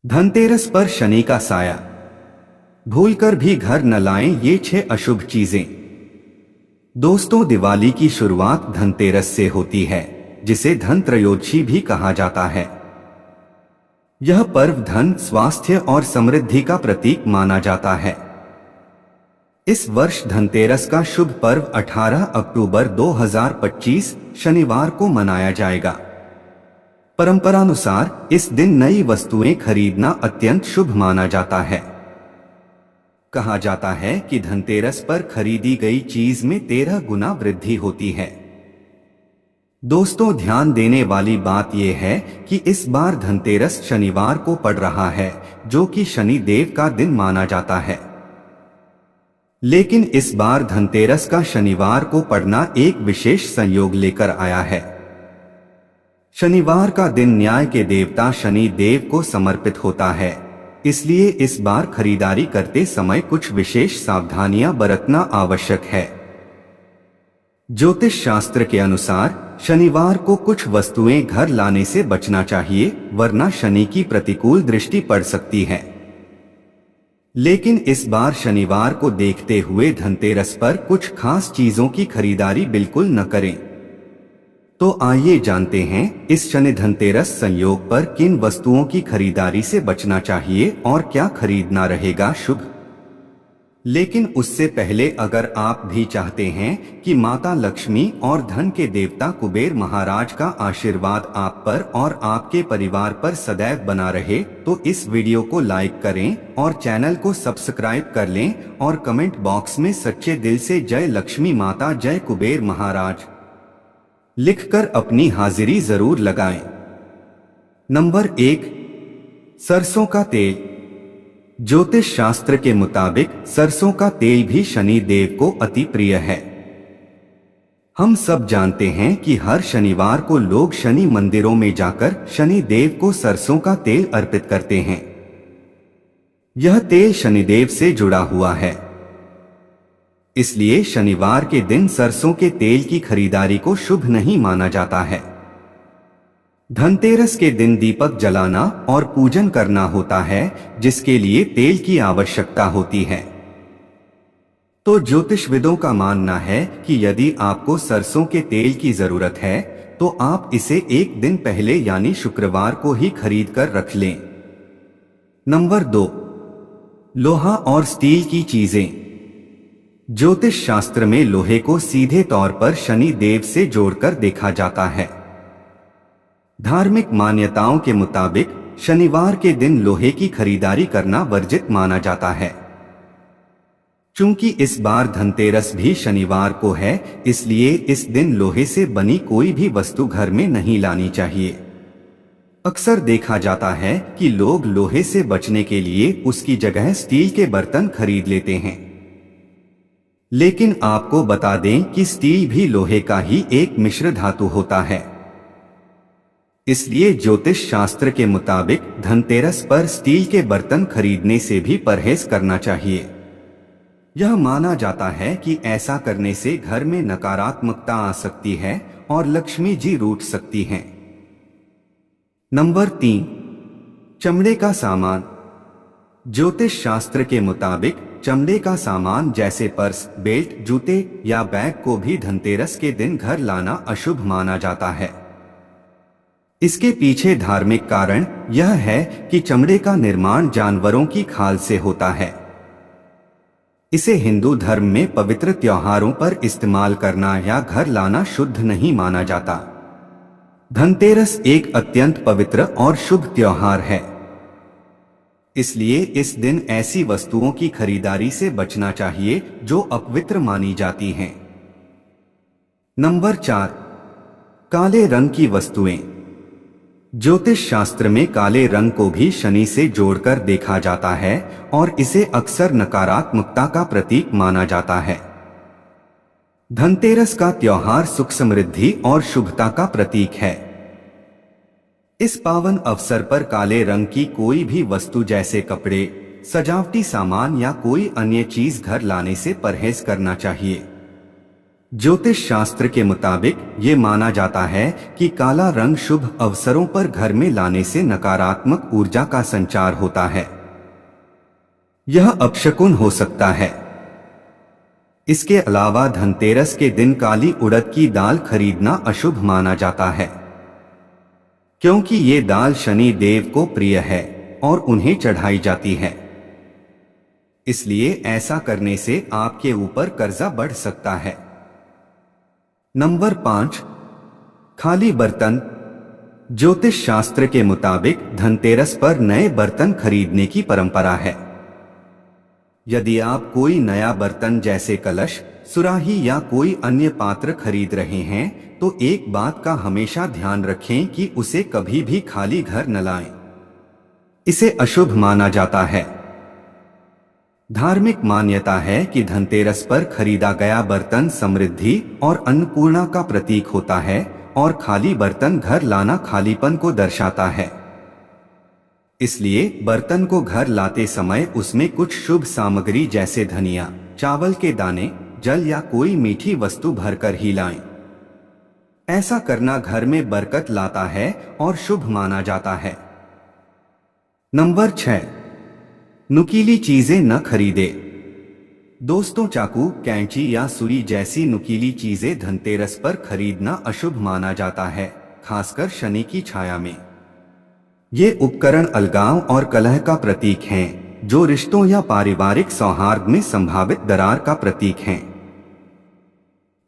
धनतेरस पर शनि का साया। भूलकर भी घर न लाएं ये 6 अशुभ चीजें। दोस्तों, दिवाली की शुरुआत धनतेरस से होती है, जिसे धन त्रयोदशी भी कहा जाता है। यह पर्व धन, स्वास्थ्य और समृद्धि का प्रतीक माना जाता है। इस वर्ष धनतेरस का शुभ पर्व 18 अक्टूबर 2025 शनिवार को मनाया जाएगा। परंपरानुसार इस दिन नई वस्तुएं खरीदना अत्यंत शुभ माना जाता है। कहा जाता है कि धनतेरस पर खरीदी गई चीज में 13 गुना वृद्धि होती है। दोस्तों, ध्यान देने वाली बात यह है कि इस बार धनतेरस शनिवार को पड़ रहा है, जो कि शनि देव का दिन माना जाता है। लेकिन इस बार धनतेरस का शनिवार को पड़ना एक विशेष संयोग लेकर आया है। शनिवार का दिन न्याय के देवता शनि देव को समर्पित होता है, इसलिए इस बार खरीदारी करते समय कुछ विशेष सावधानियां बरतना आवश्यक है। ज्योतिष शास्त्र के अनुसार शनिवार को कुछ वस्तुएं घर लाने से बचना चाहिए, वरना शनि की प्रतिकूल दृष्टि पड़ सकती है। लेकिन इस बार शनिवार को देखते हुए धनतेरस पर कुछ खास चीजों की खरीदारी बिल्कुल न करें। तो आइए जानते हैं इस शनि धनतेरस संयोग पर किन वस्तुओं की खरीदारी से बचना चाहिए और क्या खरीदना रहेगा शुभ। लेकिन उससे पहले अगर आप भी चाहते हैं कि माता लक्ष्मी और धन के देवता कुबेर महाराज का आशीर्वाद आप पर और आपके परिवार पर सदैव बना रहे, तो इस वीडियो को लाइक करें और चैनल को सब्सक्राइब कर लें और कमेंट बॉक्स में सच्चे दिल से जय लक्ष्मी माता, जय कुबेर महाराज लिखकर अपनी हाजिरी जरूर लगाएं। नंबर 1, सरसों का तेल। ज्योतिष शास्त्र के मुताबिक सरसों का तेल भी शनि देव को अति प्रिय है। हम सब जानते हैं कि हर शनिवार को लोग शनि मंदिरों में जाकर शनि देव को सरसों का तेल अर्पित करते हैं। यह तेल शनिदेव से जुड़ा हुआ है, इसलिए शनिवार के दिन सरसों के तेल की खरीदारी को शुभ नहीं माना जाता है। धनतेरस के दिन दीपक जलाना और पूजन करना होता है, जिसके लिए तेल की आवश्यकता होती है। तो ज्योतिषविदों का मानना है कि यदि आपको सरसों के तेल की जरूरत है, तो आप इसे एक दिन पहले यानी शुक्रवार को ही खरीद कर रख लें। नंबर 2, लोहा और स्टील की चीजें। ज्योतिष शास्त्र में लोहे को सीधे तौर पर शनि देव से जोड़कर देखा जाता है। धार्मिक मान्यताओं के मुताबिक शनिवार के दिन लोहे की खरीदारी करना वर्जित माना जाता है। चूंकि इस बार धनतेरस भी शनिवार को है, इसलिए इस दिन लोहे से बनी कोई भी वस्तु घर में नहीं लानी चाहिए। अक्सर देखा जाता है कि लोग लोहे से बचने के लिए उसकी जगह स्टील के बर्तन खरीद लेते हैं। लेकिन आपको बता दें कि स्टील भी लोहे का ही एक मिश्र धातु होता है। इसलिए ज्योतिष शास्त्र के मुताबिक धनतेरस पर स्टील के बर्तन खरीदने से भी परहेज करना चाहिए। यह माना जाता है कि ऐसा करने से घर में नकारात्मकता आ सकती है और लक्ष्मी जी रूठ सकती हैं। नंबर 3, चमड़े का सामान। ज्योतिष शास्त्र के मुताबिक चमड़े का सामान जैसे पर्स, बेल्ट, जूते या बैग को भी धनतेरस के दिन घर लाना अशुभ माना जाता है। इसके पीछे धार्मिक कारण यह है कि चमड़े का निर्माण जानवरों की खाल से होता है। इसे हिंदू धर्म में पवित्र त्योहारों पर इस्तेमाल करना या घर लाना शुद्ध नहीं माना जाता। धनतेरस एक अत्यंत पवित्र और शुभ त्योहार है, इसलिए इस दिन ऐसी वस्तुओं की खरीदारी से बचना चाहिए जो अपवित्र मानी जाती हैं। नंबर 4, काले रंग की वस्तुएं। ज्योतिष शास्त्र में काले रंग को भी शनि से जोड़कर देखा जाता है और इसे अक्सर नकारात्मकता का प्रतीक माना जाता है। धनतेरस का त्योहार सुख, समृद्धि और शुभता का प्रतीक है। इस पावन अवसर पर काले रंग की कोई भी वस्तु जैसे कपड़े, सजावटी सामान या कोई अन्य चीज घर लाने से परहेज करना चाहिए। ज्योतिष शास्त्र के मुताबिक ये माना जाता है कि काला रंग शुभ अवसरों पर घर में लाने से नकारात्मक ऊर्जा का संचार होता है। यह अपशकुन हो सकता है। इसके अलावा धनतेरस के दिन काली उड़द की दाल खरीदना अशुभ माना जाता है, क्योंकि ये दाल शनि देव को प्रिय है और उन्हें चढ़ाई जाती है। इसलिए ऐसा करने से आपके ऊपर कर्जा बढ़ सकता है। नंबर 5, खाली बर्तन। ज्योतिष शास्त्र के मुताबिक धनतेरस पर नए बर्तन खरीदने की परंपरा है। यदि आप कोई नया बर्तन जैसे कलश, सुराही या कोई अन्य पात्र खरीद रहे हैं तो एक बात का हमेशा ध्यान रखें कि उसे कभी भी खाली घर न लाएं। इसे अशुभ माना जाता है। धार्मिक मान्यता है कि धनतेरस पर खरीदा गया बर्तन समृद्धि और अन्नपूर्णा का प्रतीक होता है और खाली बर्तन घर लाना खालीपन को दर्शाता है। इसलिए बर्तन को घर लाते समय उसमें कुछ शुभ सामग्री जैसे धनिया, चावल के दाने, जल या कोई मीठी वस्तु भरकर ही लाएं। ऐसा करना घर में बरकत लाता है और शुभ माना जाता है। नंबर 6, नुकीली चीजें न खरीदे। दोस्तों, चाकू, कैंची या सुई जैसी नुकीली चीजें धनतेरस पर खरीदना अशुभ माना जाता है, खासकर शनि की छाया में। ये उपकरण अलगाव और कलह का प्रतीक हैं, जो रिश्तों या पारिवारिक सौहार्द में संभावित दरार का प्रतीक हैं।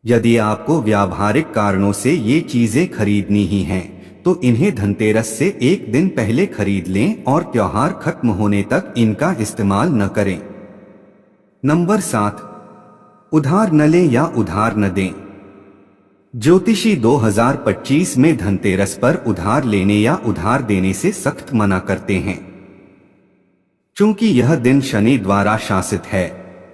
यदि आपको व्यावहारिक कारणों से ये चीजें खरीदनी ही हैं, तो इन्हें धनतेरस से एक दिन पहले खरीद लें और त्योहार खत्म होने तक इनका इस्तेमाल न करें। नंबर 7, उधार न लें या उधार न दें। ज्योतिषी 2025 में धनतेरस पर उधार लेने या उधार देने से सख्त मना करते हैं। चूंकि यह दिन शनि द्वारा शासित है,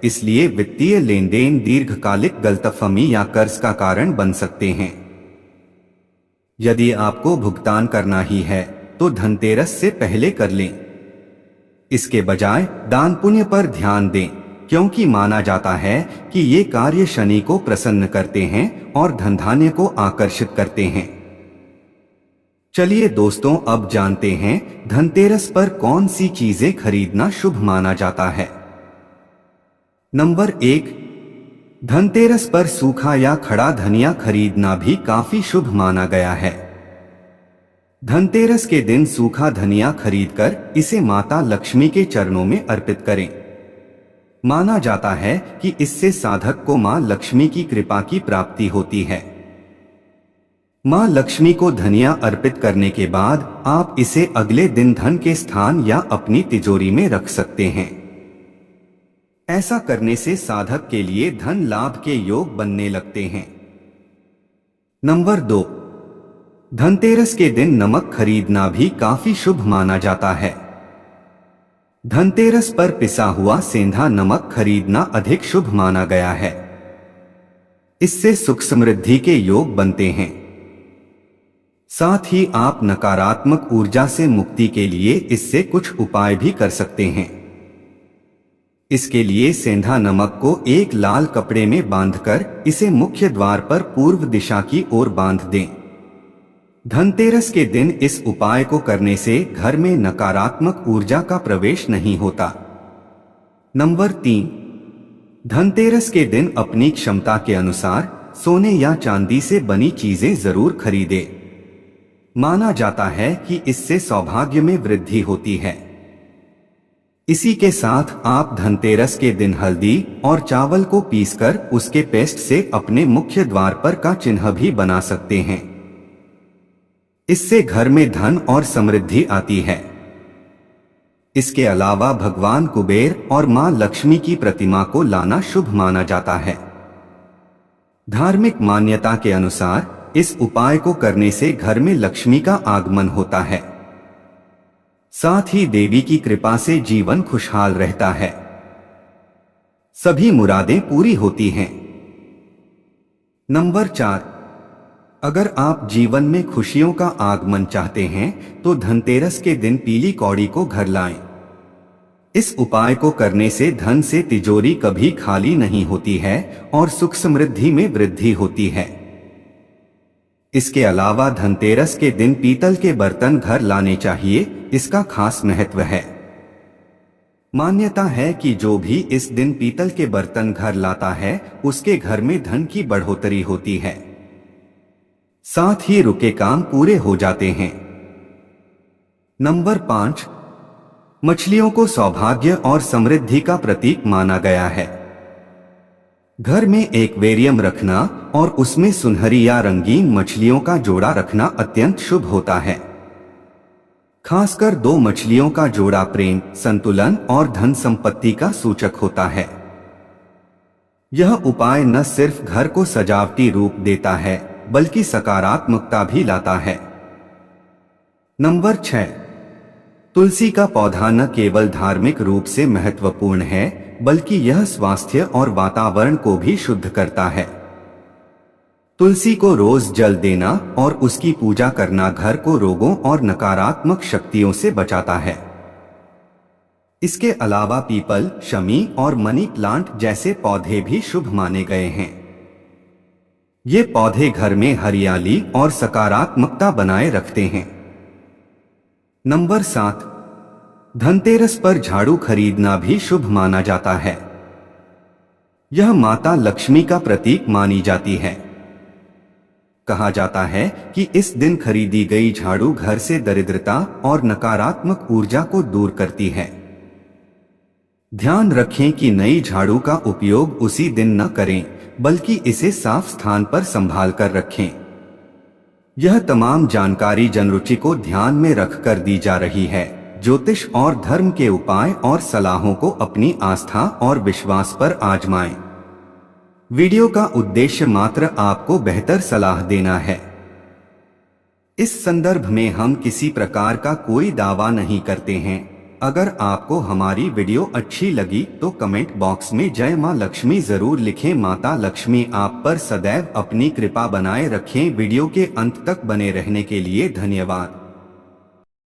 इसलिए वित्तीय लेनदेन दीर्घकालिक गलतफहमी या कर्ज का कारण बन सकते हैं। यदि आपको भुगतान करना ही है तो धनतेरस से पहले कर लें। इसके बजाय दान पुण्य पर ध्यान दें, क्योंकि माना जाता है कि ये कार्य शनि को प्रसन्न करते हैं और धनधान्य को आकर्षित करते हैं। चलिए दोस्तों, अब जानते हैं धनतेरस पर कौन सी चीजें खरीदना शुभ माना जाता है। नंबर 1, धनतेरस पर सूखा या खड़ा धनिया खरीदना भी काफी शुभ माना गया है। धनतेरस के दिन सूखा धनिया खरीदकर इसे माता लक्ष्मी के चरणों में अर्पित करें। माना जाता है कि इससे साधक को मां लक्ष्मी की कृपा की प्राप्ति होती है। मां लक्ष्मी को धनिया अर्पित करने के बाद आप इसे अगले दिन धन के स्थान या अपनी तिजोरी में रख सकते हैं। ऐसा करने से साधक के लिए धन लाभ के योग बनने लगते हैं। नंबर 2, धनतेरस के दिन नमक खरीदना भी काफी शुभ माना जाता है। धनतेरस पर पिसा हुआ सेंधा नमक खरीदना अधिक शुभ माना गया है। इससे सुख समृद्धि के योग बनते हैं। साथ ही आप नकारात्मक ऊर्जा से मुक्ति के लिए इससे कुछ उपाय भी कर सकते हैं। इसके लिए सेंधा नमक को एक लाल कपड़े में बांधकर इसे मुख्य द्वार पर पूर्व दिशा की ओर बांध दें। धनतेरस के दिन इस उपाय को करने से घर में नकारात्मक ऊर्जा का प्रवेश नहीं होता। नंबर 3, धनतेरस के दिन अपनी क्षमता के अनुसार सोने या चांदी से बनी चीजें जरूर खरीदें। माना जाता है कि इससे सौभाग्य में वृद्धि होती है। इसी के साथ आप धनतेरस के दिन हल्दी और चावल को पीसकर उसके पेस्ट से अपने मुख्य द्वार पर का चिन्ह भी बना सकते हैं। इससे घर में धन और समृद्धि आती है। इसके अलावा भगवान कुबेर और मां लक्ष्मी की प्रतिमा को लाना शुभ माना जाता है। धार्मिक मान्यता के अनुसार इस उपाय को करने से घर में लक्ष्मी का आगमन होता है। साथ ही देवी की कृपा से जीवन खुशहाल रहता है। सभी मुरादें पूरी होती हैं। नंबर 4, अगर आप जीवन में खुशियों का आगमन चाहते हैं तो धनतेरस के दिन पीली कौड़ी को घर लाएं। इस उपाय को करने से धन से तिजोरी कभी खाली नहीं होती है और सुख समृद्धि में वृद्धि होती है। इसके अलावा धनतेरस के दिन पीतल के बर्तन घर लाने चाहिए, इसका खास महत्व है। मान्यता है कि जो भी इस दिन पीतल के बर्तन घर लाता है उसके घर में धन की बढ़ोतरी होती है, साथ ही रुके काम पूरे हो जाते हैं। नंबर 5, मछलियों को सौभाग्य और समृद्धि का प्रतीक माना गया है। घर में एक एक्वेरियम रखना और उसमें सुनहरी या रंगीन मछलियों का जोड़ा रखना अत्यंत शुभ होता है। खासकर 2 मछलियों का जोड़ा प्रेम, संतुलन और धन संपत्ति का सूचक होता है। यह उपाय न सिर्फ घर को सजावटी रूप देता है बल्कि सकारात्मकता भी लाता है। नंबर 6, तुलसी का पौधा न केवल धार्मिक रूप से महत्वपूर्ण है बल्कि यह स्वास्थ्य और वातावरण को भी शुद्ध करता है। तुलसी को रोज जल देना और उसकी पूजा करना घर को रोगों और नकारात्मक शक्तियों से बचाता है। इसके अलावा पीपल, शमी और मनी प्लांट जैसे पौधे भी शुभ माने गए हैं। ये पौधे घर में हरियाली और सकारात्मकता बनाए रखते हैं। नंबर 7, धनतेरस पर झाड़ू खरीदना भी शुभ माना जाता है। यह माता लक्ष्मी का प्रतीक मानी जाती है। कहा जाता है कि इस दिन खरीदी गई झाड़ू घर से दरिद्रता और नकारात्मक ऊर्जा को दूर करती है। ध्यान रखें कि नई झाड़ू का उपयोग उसी दिन न करें बल्कि इसे साफ स्थान पर संभाल कर रखें। यह तमाम जानकारी जनरुचि को ध्यान में रखकर दी जा रही है। ज्योतिष और धर्म के उपाय और सलाहों को अपनी आस्था और विश्वास पर आजमाएं। वीडियो का उद्देश्य मात्र आपको बेहतर सलाह देना है। इस संदर्भ में हम किसी प्रकार का कोई दावा नहीं करते हैं। अगर आपको हमारी वीडियो अच्छी लगी तो कमेंट बॉक्स में जय मां लक्ष्मी जरूर लिखें। माता लक्ष्मी आप पर सदैव अपनी कृपा बनाए रखें। वीडियो के अंत तक बने रहने के लिए धन्यवाद।